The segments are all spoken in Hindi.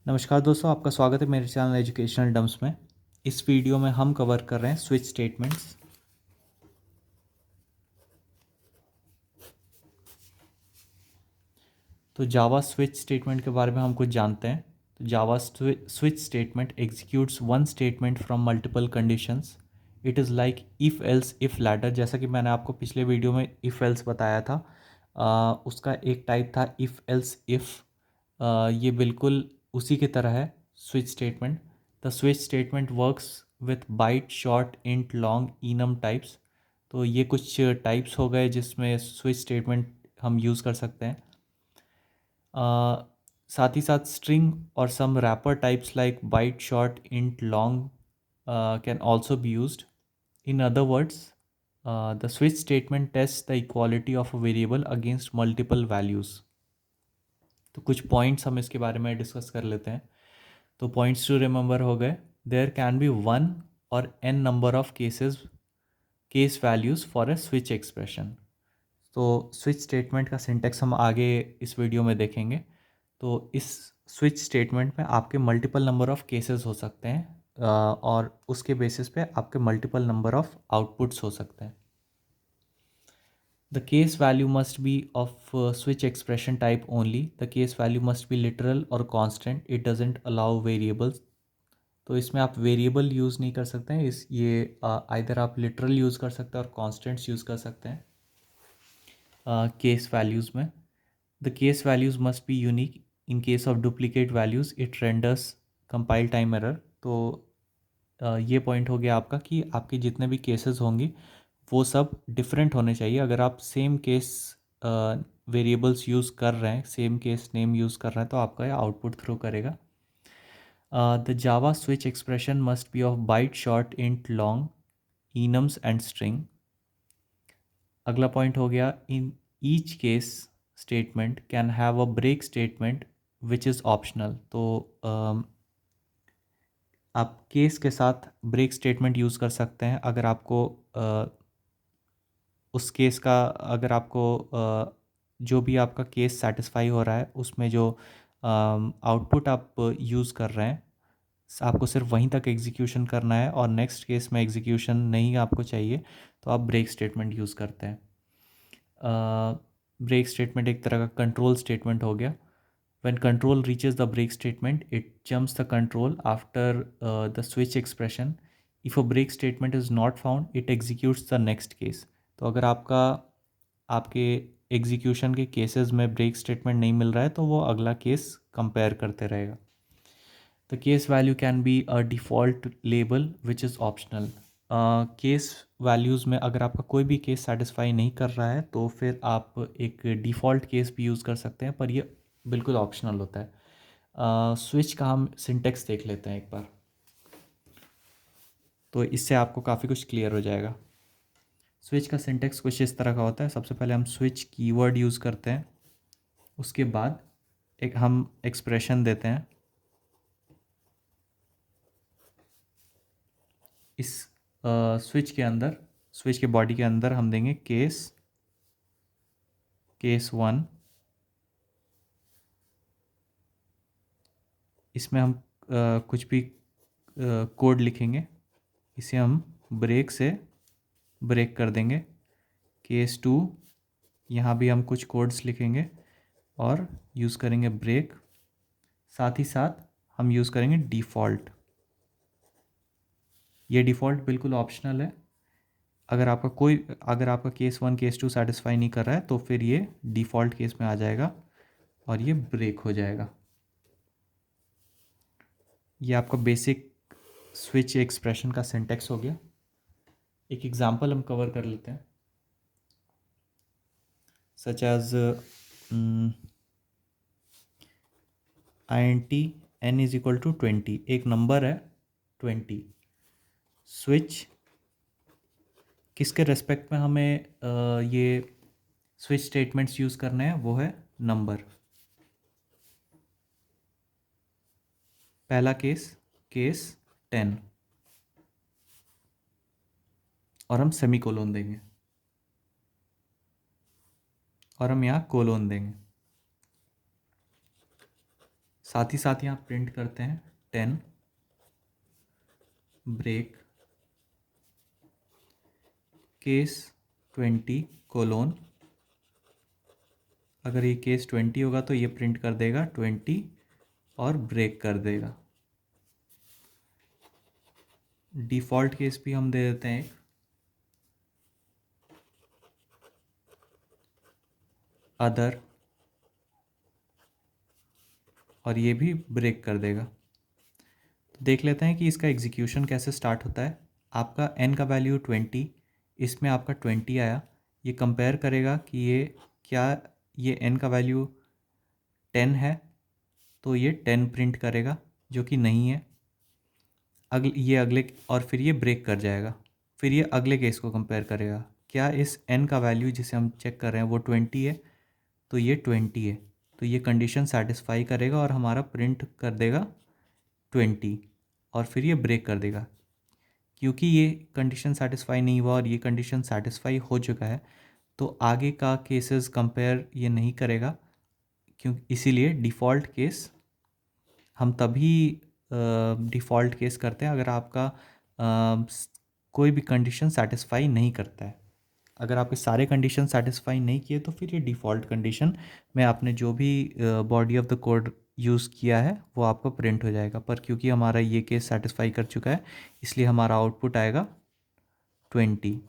नमस्कार दोस्तों, आपका स्वागत है मेरे चैनल एजुकेशनल डम्स में। इस वीडियो में हम कवर कर रहे हैं स्विच स्टेटमेंट्स। तो जावा स्विच स्टेटमेंट के बारे में हम कुछ जानते हैं। तो Java switch statement executes one statement from multiple conditions. It is like if else if ladder, जैसा कि मैंने आपको पिछले वीडियो में इफ़ एल्स बताया था। उसका एक टाइप था इफ़ एल्स इफ़। ये बिल्कुल उसी की तरह है switch statement. The switch statement works with byte, short, int, long, enum types. तो ये कुछ टाइप्स हो गए जिसमें स्विच स्टेटमेंट हम यूज़ कर सकते हैं। साथ ही साथ स्ट्रिंग और some wrapper types like byte, short, int, long can also be used. In other words, the switch statement tests the equality of a variable against multiple values. तो कुछ पॉइंट्स हम इसके बारे में डिस्कस कर लेते हैं। तो पॉइंट्स टू रिमेंबर हो गए, देयर कैन बी वन और N number of case values for a switch expression. तो स्विच स्टेटमेंट का सिंटेक्स हम आगे इस वीडियो में देखेंगे। तो इस स्विच स्टेटमेंट में आपके मल्टीपल नंबर ऑफ केसेस हो सकते हैं, और उसके बेसिस पे आपके मल्टीपल नंबर ऑफ आउटपुट्स हो सकते हैं। The case value must be of switch expression type only. The case value must be literal or constant. It doesn't allow variables. तो इसमें आप वेरिएबल यूज़ नहीं कर सकते हैं। इस ये आइदर आप लिटरल यूज़ कर सकते हैं और कॉन्स्टेंट्स यूज़ कर सकते हैं केस वैल्यूज़ में। The case values must be unique. In case of duplicate values it renders compile time error. तो ये पॉइंट हो गया आपका कि आपके जितने भी केसेस होंगे वो सब डिफरेंट होने चाहिए। अगर आप सेम केस वेरिएबल्स यूज़ कर रहे हैं, सेम केस नेम यूज़ कर रहे हैं, तो आपका ये आउटपुट थ्रो करेगा. The Java switch expression must be of byte, short, int, long, enums and string. अगला पॉइंट हो गया, in each case statement can have a break statement which is optional. तो आप केस के साथ ब्रेक स्टेटमेंट यूज़ कर सकते हैं अगर आपको उस केस का, अगर आपको जो भी आपका केस सेटिस्फाई हो रहा है उसमें जो आउटपुट आप यूज़ कर रहे हैं, आपको सिर्फ वहीं तक एग्जीक्यूशन करना है और नेक्स्ट केस में एग्जीक्यूशन नहीं आपको चाहिए, तो आप ब्रेक स्टेटमेंट यूज़ करते हैं. ब्रेक स्टेटमेंट एक तरह का कंट्रोल स्टेटमेंट हो गया. When control reaches the break statement, it jumps the control after the switch expression. If a break statement is not found, it executes the next case. तो अगर आपके एग्जीक्यूशन के केसेस में ब्रेक स्टेटमेंट नहीं मिल रहा है तो वो अगला केस कंपेयर करते रहेगा. The case value can be a default label which is optional. Case values में अगर आपका कोई भी केस सेटिस्फाई नहीं कर रहा है तो फिर आप एक डिफ़ॉल्ट केस भी यूज़ कर सकते हैं, पर ये बिल्कुल ऑप्शनल होता है. स्विच का हम सिंटेक्स देख लेते हैं एक बार, तो इससे आपको काफ़ी कुछ क्लियर हो जाएगा. स्विच का सिंटेक्स कुछ इस तरह का होता है. सबसे पहले हम स्विच कीवर्ड यूज़ करते हैं, उसके बाद एक हम एक्सप्रेशन देते हैं. इस स्विच के अंदर, स्विच के बॉडी के अंदर हम देंगे केस वन. इसमें हम कुछ भी कोड लिखेंगे, इसे हम ब्रेक से ब्रेक कर देंगे. केस टू, यहाँ भी हम कुछ कोड्स लिखेंगे और यूज़ करेंगे ब्रेक. साथ ही साथ हम यूज़ करेंगे डिफ़ॉल्ट. ये डिफ़ॉल्ट बिल्कुल ऑप्शनल है. अगर आपका case one case two satisfy नहीं कर रहा है तो फिर ये डिफ़ॉल्ट केस में आ जाएगा और ये ब्रेक हो जाएगा. ये आपका बेसिक स्विच एक्सप्रेशन का सिंटेक्स हो गया. एक एग्जांपल हम कवर कर लेते हैं, such as INT n is equal to 20. एक नंबर है 20. स्विच किसके रेस्पेक्ट में हमें ये स्विच स्टेटमेंट्स यूज़ करने हैं, वो है नंबर. पहला केस 10, और हम सेमी कोलोन देंगे और हम यहाँ कोलोन देंगे. साथ ही साथ यहाँ प्रिंट करते हैं 10 ब्रेक केस 20 कोलोन। अगर ये केस 20 होगा तो ये प्रिंट कर देगा 20 और ब्रेक कर देगा। डिफ़ॉल्ट केस भी हम दे देते हैं एक, अदर, और ये भी ब्रेक कर देगा। तो देख लेते हैं कि इसका एग्जीक्यूशन कैसे स्टार्ट होता है। आपका n का वैल्यू 20, इसमें आपका 20 आया। ये कंपेयर करेगा कि ये क्या, ये n का वैल्यू 10 है तो ये 10 प्रिंट करेगा, जो कि नहीं है। ये अगले, और फिर ये ब्रेक कर जाएगा। फिर ये अगले केस को कंपेयर करेगा, क्या इस n का वैल्यू जिसे हम चेक कर रहे हैं वो 20 है, तो ये 20 है, तो ये कंडीशन सेटिस्फाई करेगा और हमारा प्रिंट कर देगा 20, और फिर ये ब्रेक कर देगा। क्योंकि ये कंडीशन सेटिस्फाई नहीं हुआ और ये कंडीशन सेटिस्फाई हो चुका है, तो आगे का केसेस कंपेयर ये नहीं करेगा, क्यों, इसीलिए डिफ़ॉल्ट केस हम तभी डिफ़ॉल्ट केस करते हैं अगर आपका कोई भी कंडीशन सेटिस्फाई नहीं करता है। अगर आपके सारे कंडीशन सेटिस्फाई नहीं किए तो फिर ये डिफ़ॉल्ट कंडीशन में आपने जो भी body of the code use किया है वो आपको प्रिंट हो जाएगा। पर क्योंकि हमारा ये केस सेटिस्फाई कर चुका है, इसलिए हमारा आउटपुट आएगा 20।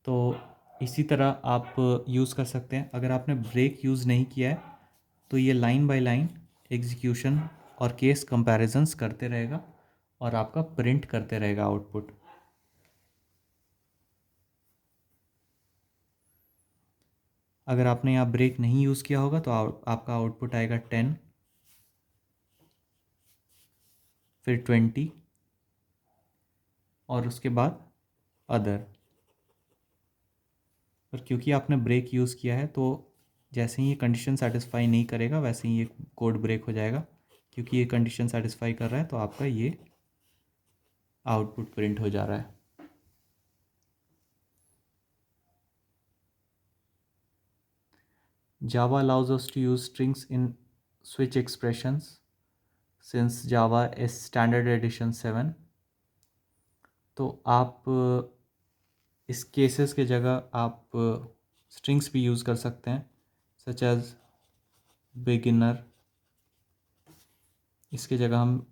तो इसी तरह आप यूज़ कर सकते हैं। अगर आपने ब्रेक यूज़ नहीं किया है तो ये लाइन बाय लाइन एग्जीक्यूशन और केस कंपैरिजंस करते रहेगा और आपका प्रिंट करते रहेगा आउटपुट। अगर आपने यहाँ ब्रेक नहीं यूज़ किया होगा तो आपका आउटपुट आएगा 10, फिर 20 और उसके बाद अदर। पर क्योंकि आपने ब्रेक यूज़ किया है तो जैसे ही ये कंडीशन सेटिस्फाई नहीं करेगा वैसे ही ये कोड ब्रेक हो जाएगा। क्योंकि ये कंडीशन सेटिस्फाई कर रहा है तो आपका ये आउटपुट प्रिंट हो जा रहा है। Java allows us to use strings in switch expressions since Java is standard edition 7। तो आप इस केसेस के जगह आप स्ट्रिंग्स भी यूज़ कर सकते हैं, सच एज बिगिनर। इसके जगह हम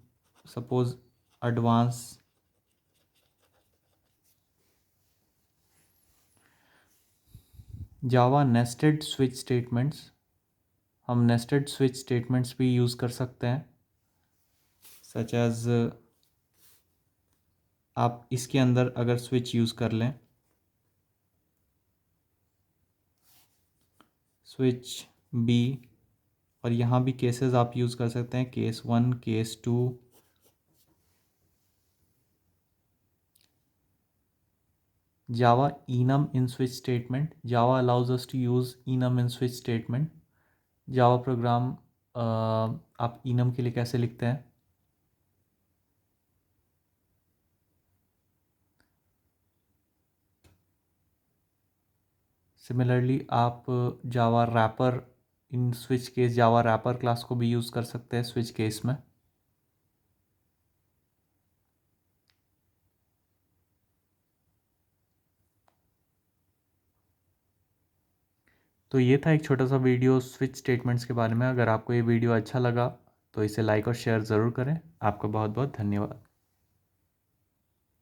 सपोज़ एडवांस, जावा नेस्टेड स्विच स्टेटमेंट्स, हम नेस्टेड स्विच स्टेटमेंट्स भी यूज़ कर सकते हैं, सच एज आप इसके अंदर अगर स्विच यूज़ कर लें, स्विच बी, और यहाँ भी केसेस आप यूज़ कर सकते हैं, case 1, case 2। Java enum in switch statement, Java allows us to use enum in switch statement। Java program आप enum के लिए कैसे लिखते हैं? सिमिलरली आप Java wrapper in switch case, Java wrapper class को भी यूज़ कर सकते हैं स्विच केस में। तो ये था एक छोटा सा वीडियो स्विच स्टेटमेंट्स के बारे में। अगर आपको ये वीडियो अच्छा लगा तो इसे लाइक और शेयर ज़रूर करें। आपका बहुत बहुत धन्यवाद।